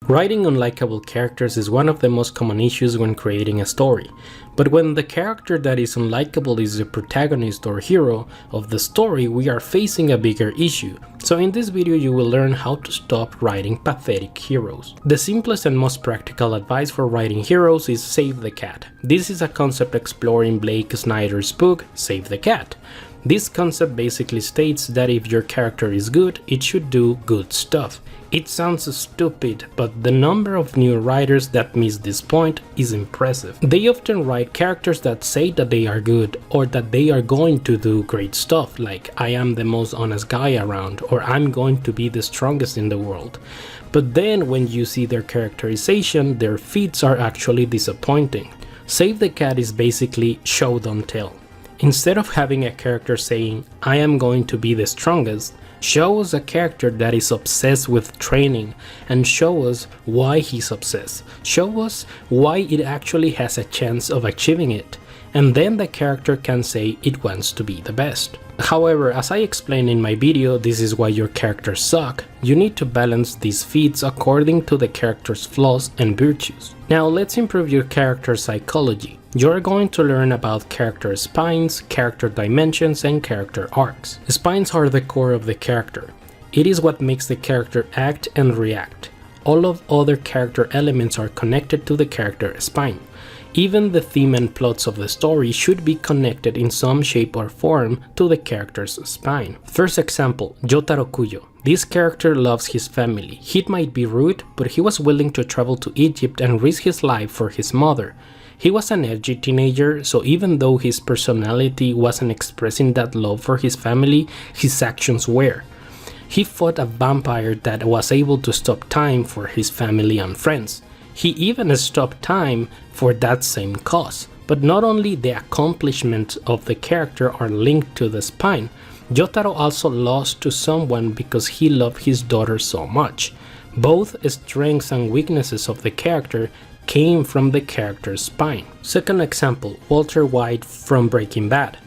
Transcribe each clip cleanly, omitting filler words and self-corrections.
Writing unlikable characters is one of the most common issues when creating a story, but when the character that is unlikable is the protagonist or hero of the story, we are facing a bigger issue. So in this video you will learn how to stop writing pathetic heroes. The simplest and most practical advice for writing heroes is save the cat. This is a concept explored in Blake Snyder's book, Save the Cat. This concept basically states that if your character is good, it should do good stuff. It sounds stupid, but the number of new writers that miss this point is impressive. They often write characters that say that they are good, or that they are going to do great stuff, like I am the most honest guy around, or I'm going to be the strongest in the world. But then when you see their characterization, their feats are actually disappointing. Save the Cat is basically show don't tell. Instead of having a character saying, I am going to be the strongest, show us a character that is obsessed with training and show us why he's obsessed. Show us why it actually has a chance of achieving it. And then the character can say it wants to be the best. However, as I explained in my video, this is why your characters suck. You need to balance these feats according to the character's flaws and virtues. Now let's improve your character's psychology. You're going to learn about character spines, character dimensions, and character arcs. Spines are the core of the character. It is what makes the character act and react. All of other character elements are connected to the character spine. Even the theme and plots of the story should be connected in some shape or form to the character's spine. First example, Yotaro Kuyo. This character loves his family. He might be rude, but he was willing to travel to Egypt and risk his life for his mother. He was an edgy teenager, so even though his personality wasn't expressing that love for his family, his actions were. He fought a vampire that was able to stop time for his family and friends. He even stopped time for that same cause. But not only the accomplishments of the character are linked to the spine, Yotaro also lost to someone because he loved his daughter so much. Both strengths and weaknesses of the character came from the character's spine. Second example, Walter White from Breaking Bad.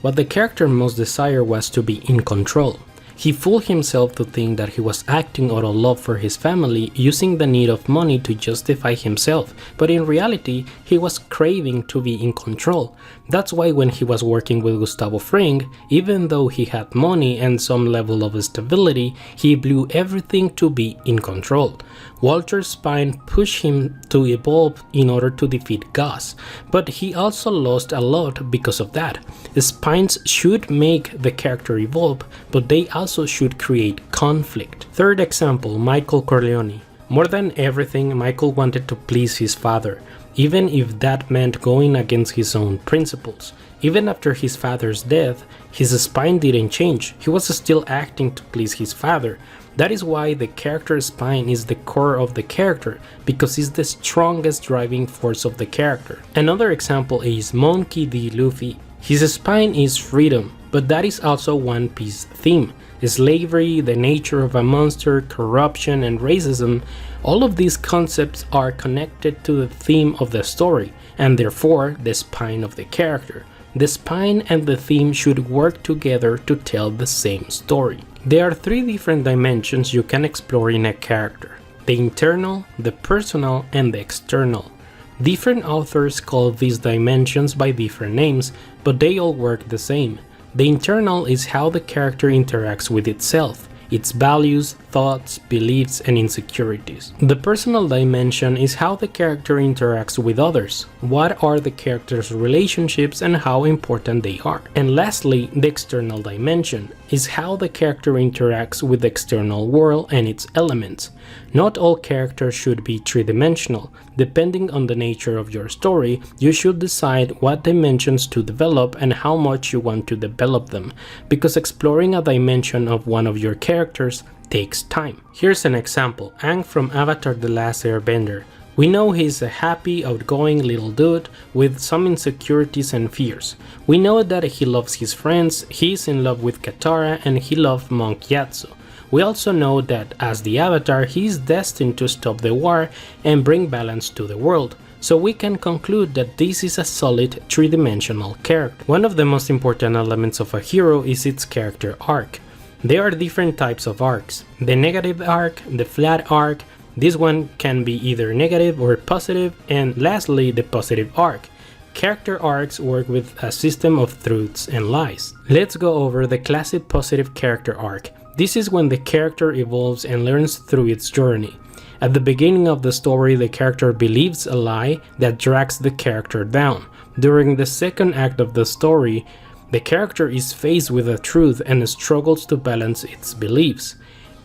What the character most desired was to be in control. He fooled himself to think that he was acting out of love for his family, using the need of money to justify himself, but in reality, he was craving to be in control. That's why when he was working with Gustavo Fring, even though he had money and some level of stability, he blew everything to be in control. Walter's spine pushed him to evolve in order to defeat Gus, but he also lost a lot because of that. Spines should make the character evolve, but they also should create conflict. Third example, Michael Corleone. More than everything, Michael wanted to please his father, even if that meant going against his own principles. Even after his father's death, his spine didn't change. He was still acting to please his father. That is why the character spine is the core of the character, because it's the strongest driving force of the character. Another example is Monkey D. Luffy. His spine is freedom, but that is also One Piece theme. Slavery, the nature of a monster, corruption, and racism, all of these concepts are connected to the theme of the story, and therefore the spine of the character. The spine and the theme should work together to tell the same story. There are three different dimensions you can explore in a character: the internal, the personal, and the external. Different authors call these dimensions by different names, but they all work the same. The internal is how the character interacts with itself, its values, thoughts, beliefs, and insecurities. The personal dimension is how the character interacts with others, what are the character's relationships and how important they are. And lastly, the external dimension is how the character interacts with the external world and its elements. Not all characters should be three-dimensional. Depending on the nature of your story, you should decide what dimensions to develop and how much you want to develop them, because exploring a dimension of one of your characters takes time. Here's an example, Aang from Avatar: The Last Airbender. We know he's a happy, outgoing little dude with some insecurities and fears. We know that he loves his friends, he's in love with Katara, and he loves Monk Yatso. We also know that as the Avatar, he is destined to stop the war and bring balance to the world. So we can conclude that this is a solid three-dimensional character. One of the most important elements of a hero is its character arc. There are different types of arcs: the negative arc, the flat arc, This one can be either negative or positive, and lastly, the positive arc. Character arcs work with a system of truths and lies. Let's go over the classic positive character arc. This is when the character evolves and learns through its journey. At the beginning of the story, the character believes a lie that drags the character down. During the second act of the story, the character is faced with a truth and struggles to balance its beliefs.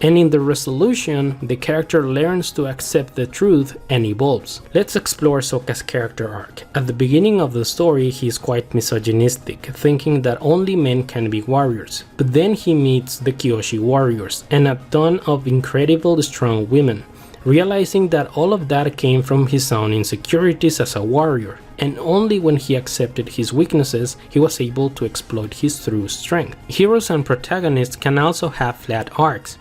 And in the resolution, the character learns to accept the truth and evolves. Let's explore Sokka's character arc. At the beginning of the story, he is quite misogynistic, thinking that only men can be warriors. But then he meets the Kyoshi warriors and a ton of incredibly strong women, realizing that all of that came from his own insecurities as a warrior, and only when he accepted his weaknesses, he was able to exploit his true strength. Heroes and protagonists can also have flat arcs,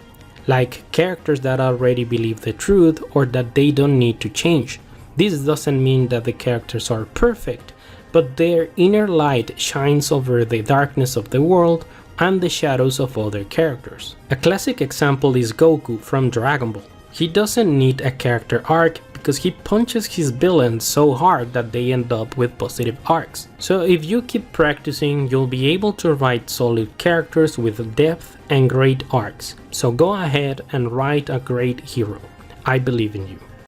like characters that already believe the truth or that they don't need to change. This doesn't mean that the characters are perfect, but their inner light shines over the darkness of the world and the shadows of other characters. A classic example is Goku from Dragon Ball. He doesn't need a character arc because he punches his villains so hard that they end up with positive arcs. So if you keep practicing, you'll be able to write solid characters with depth and great arcs. So go ahead and write a great hero. I believe in you.